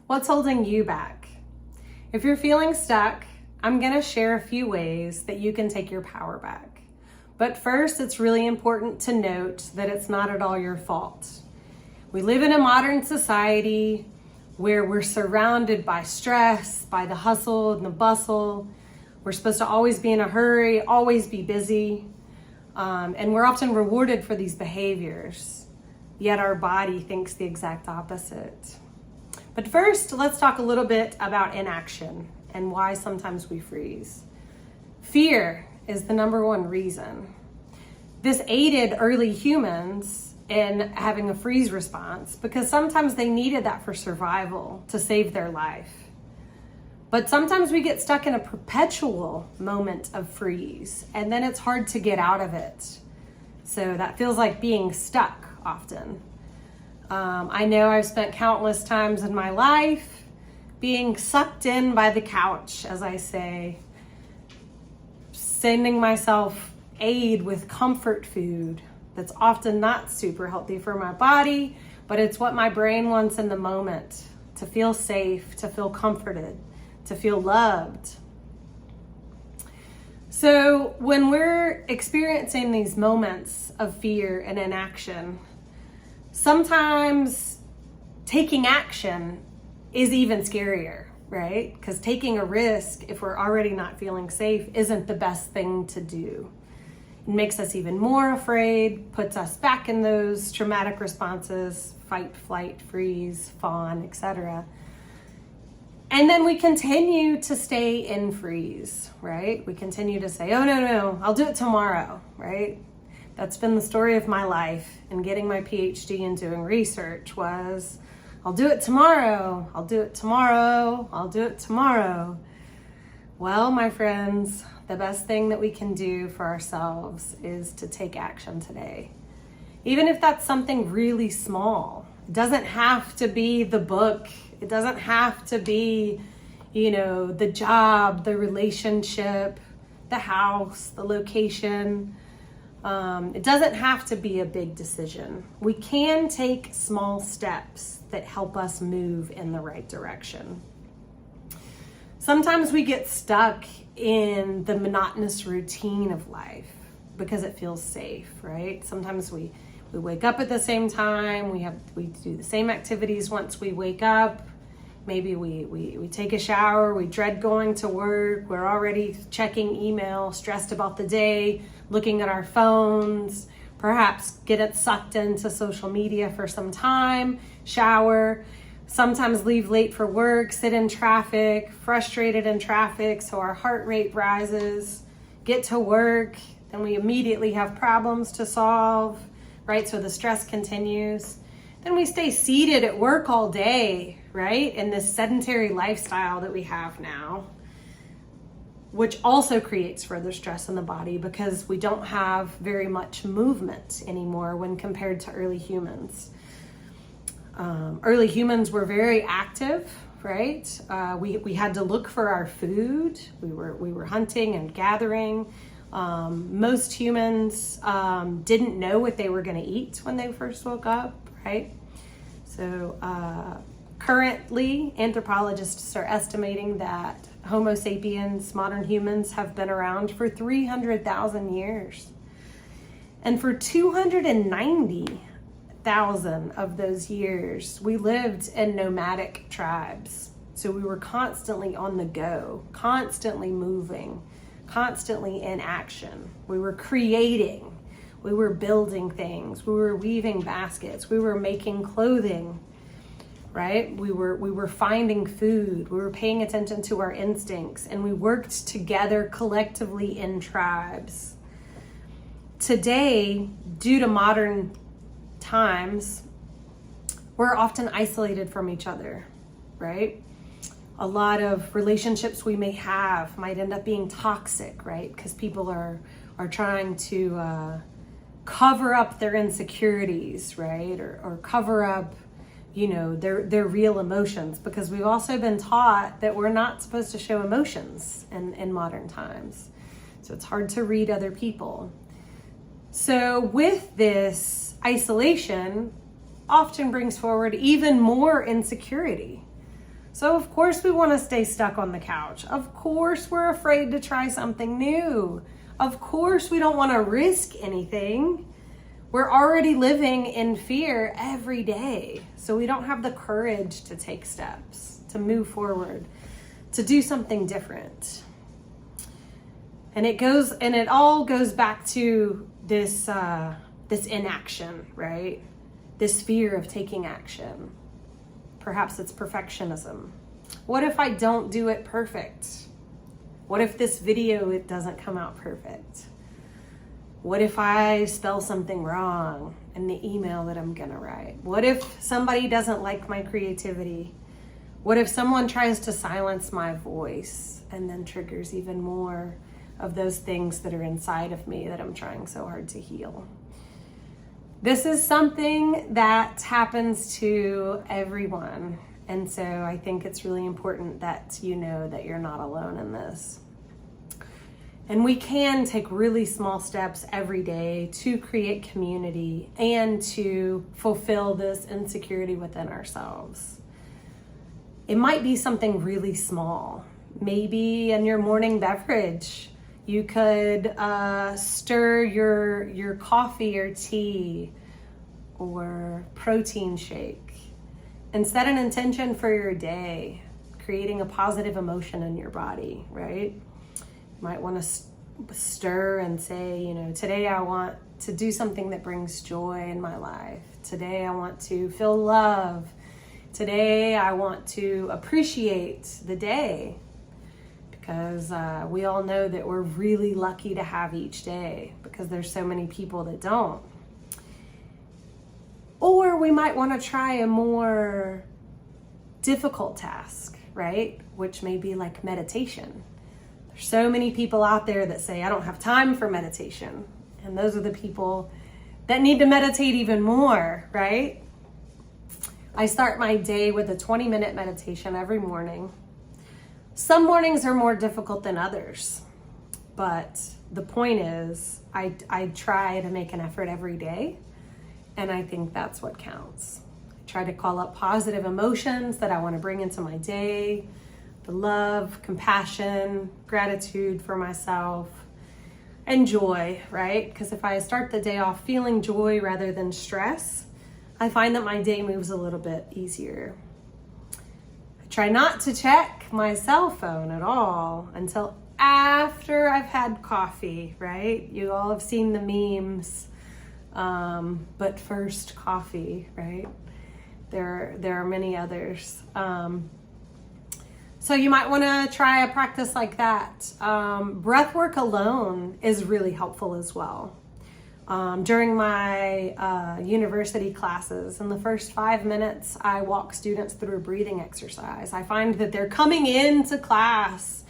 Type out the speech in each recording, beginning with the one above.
What's holding you back? If you're feeling stuck, I'm going to share a few ways that you can take your power back. But first, it's really important to note that it's not at all your fault. We live in a modern society where we're surrounded by stress, by the hustle and the bustle. We're supposed to always be in a hurry, always be busy. And we're often rewarded for these behaviors. Yet our body thinks the exact opposite. But first, let's talk a little bit about inaction and why sometimes we freeze. Fear is the number one reason. This aided early humans in having a freeze response because sometimes they needed that for survival to save their life. But sometimes we get stuck in a perpetual moment of freeze, and then it's hard to get out of it. So that feels like being stuck often. I know I've spent countless times in my life being sucked in by the couch, as I say, sending myself aid with comfort food that's often not super healthy for my body, but it's what my brain wants in the moment, to feel safe, to feel comforted, to feel loved. So when we're experiencing these moments of fear and inaction, sometimes taking action is even scarier, right? Because taking a risk, if we're already not feeling safe, isn't the best thing to do. It makes us even more afraid, puts us back in those traumatic responses, fight, flight, freeze, fawn, etc. And then we continue to stay in freeze, right? We continue to say, oh, no, I'll do it tomorrow, right? That's been the story of my life, and getting my PhD and doing research was, I'll do it tomorrow, I'll do it tomorrow, I'll do it tomorrow. Well, my friends, the best thing that we can do for ourselves is to take action today. Even if that's something really small. It doesn't have to be the book. It doesn't have to be, the job, the relationship, the house, the location. It doesn't have to be a big decision. We can take small steps that help us move in the right direction. Sometimes we get stuck in the monotonous routine of life because it feels safe, right? Sometimes we wake up at the same time, we do the same activities once we wake up. Maybe we take a shower, we dread going to work, we're already checking email, stressed about the day, looking at our phones, perhaps get it sucked into social media for some time, shower, sometimes leave late for work, sit in traffic, frustrated in traffic, so our heart rate rises, get to work, then we immediately have problems to solve, right? So the stress continues. Then we stay seated at work all day, right? In this sedentary lifestyle that we have now, which also creates further stress in the body because we don't have very much movement anymore when compared to early humans. Early humans were very active, right? We had to look for our food. We were hunting and gathering. Most humans didn't know what they were going to eat when they first woke up, right? So currently, anthropologists are estimating that Homo sapiens, modern humans, have been around for 300,000 years. And for 290,000 of those years, we lived in nomadic tribes. So we were constantly on the go, constantly moving, constantly in action. We were creating. We were building things. We were weaving baskets. We were making clothing, right? We were finding food. We were paying attention to our instincts, and we worked together collectively in tribes. Today, due to modern times, we're often isolated from each other, right? A lot of relationships we may have might end up being toxic, right? Because people are trying to cover up their insecurities, right? Or cover up, their real emotions, because we've also been taught that we're not supposed to show emotions in modern times. So it's hard to read other people. So with this, isolation often brings forward even more insecurity. So of course we want to stay stuck on the couch. Of course we're afraid to try something new. Of course we don't want to risk anything. We're already living in fear every day. So we don't have the courage to take steps, to move forward, to do something different. And it all goes back to this inaction, right? This fear of taking action. Perhaps it's perfectionism. What if I don't do it perfect? What if this video, it doesn't come out perfect? What if I spell something wrong in the email that I'm gonna write? What if somebody doesn't like my creativity? What if someone tries to silence my voice and then triggers even more of those things that are inside of me that I'm trying so hard to heal? This is something that happens to everyone. And so I think it's really important that you know that you're not alone in this. And we can take really small steps every day to create community and to fulfill this insecurity within ourselves. It might be something really small. Maybe in your morning beverage, you could stir your coffee or tea or protein shake and set an intention for your day, creating a positive emotion in your body, right? You might want to stir and say, today I want to do something that brings joy in my life. Today I want to feel love. Today I want to appreciate the day. Because we all know that we're really lucky to have each day because there's so many people that don't. Or we might want to try a more difficult task, right? Which may be like meditation. There's so many people out there that say, I don't have time for meditation. And those are the people that need to meditate even more, right? I start my day with a 20-minute meditation every morning. Some mornings are more difficult than others, but the point is I try to make an effort every day, and I think that's what counts. I try to call up positive emotions that I want to bring into my day, the love, compassion, gratitude for myself, and joy, right? Because if I start the day off feeling joy rather than stress, I find that my day moves a little bit easier. Try not to check my cell phone at all until after I've had coffee, right? You all have seen the memes, but first coffee, right? There are many others. So you might want to try a practice like that. Breath work alone is really helpful as well. During my university classes, in the first 5 minutes, I walk students through a breathing exercise. I find that they're coming into class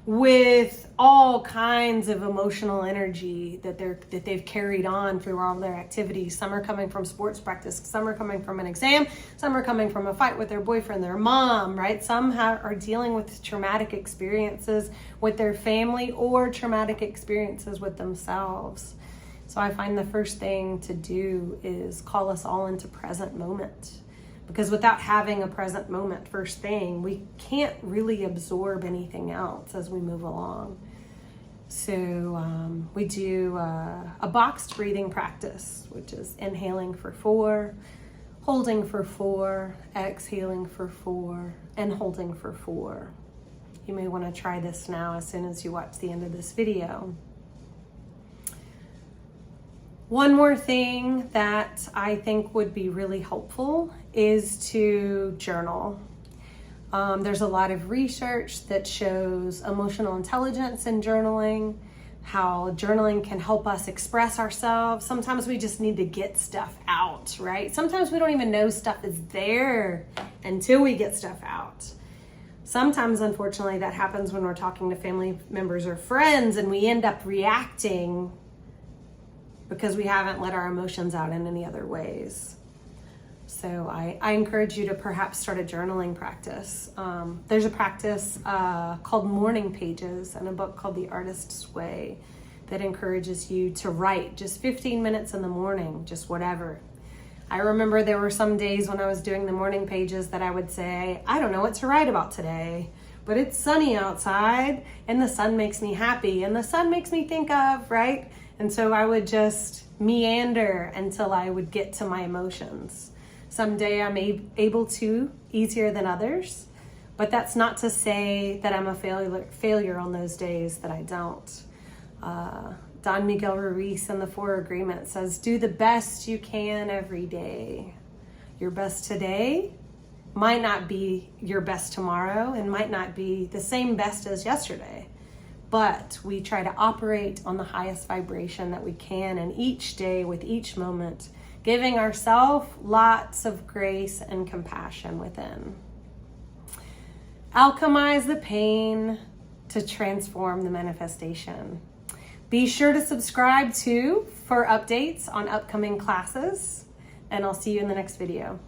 with all kinds of emotional energy that they've carried on through all their activities. Some are coming from sports practice, some are coming from an exam, some are coming from a fight with their boyfriend, their mom, right? Some are dealing with traumatic experiences with their family or traumatic experiences with themselves. So I find the first thing to do is call us all into present moment. Because without having a present moment first thing, we can't really absorb anything else as we move along. So we do a boxed breathing practice, which is inhaling for 4, holding for 4, exhaling for 4, and holding for 4. You may want to try this now as soon as you watch the end of this video. One more thing that I think would be really helpful is to journal. There's a lot of research that shows emotional intelligence in journaling, how journaling can help us express ourselves. Sometimes we just need to get stuff out, right? Sometimes we don't even know stuff is there until we get stuff out. Sometimes, unfortunately, that happens when we're talking to family members or friends and we end up reacting because we haven't let our emotions out in any other ways. So I encourage you to perhaps start a journaling practice. There's a practice called Morning Pages and a book called The Artist's Way that encourages you to write just 15 minutes in the morning, just whatever. I remember there were some days when I was doing the morning pages that I would say, I don't know what to write about today, but it's sunny outside and the sun makes me happy and the sun makes me think of, right? And so I would just meander until I would get to my emotions. Someday I'm able to, easier than others, but that's not to say that I'm a failure on those days that I don't. Don Miguel Ruiz in the Four Agreements says, do the best you can every day. Your best today might not be your best tomorrow and might not be the same best as yesterday, but we try to operate on the highest vibration that we can in each day with each moment, giving ourselves lots of grace and compassion within. Alchemize the pain to transform the manifestation. Be sure to subscribe for updates on upcoming classes, and I'll see you in the next video.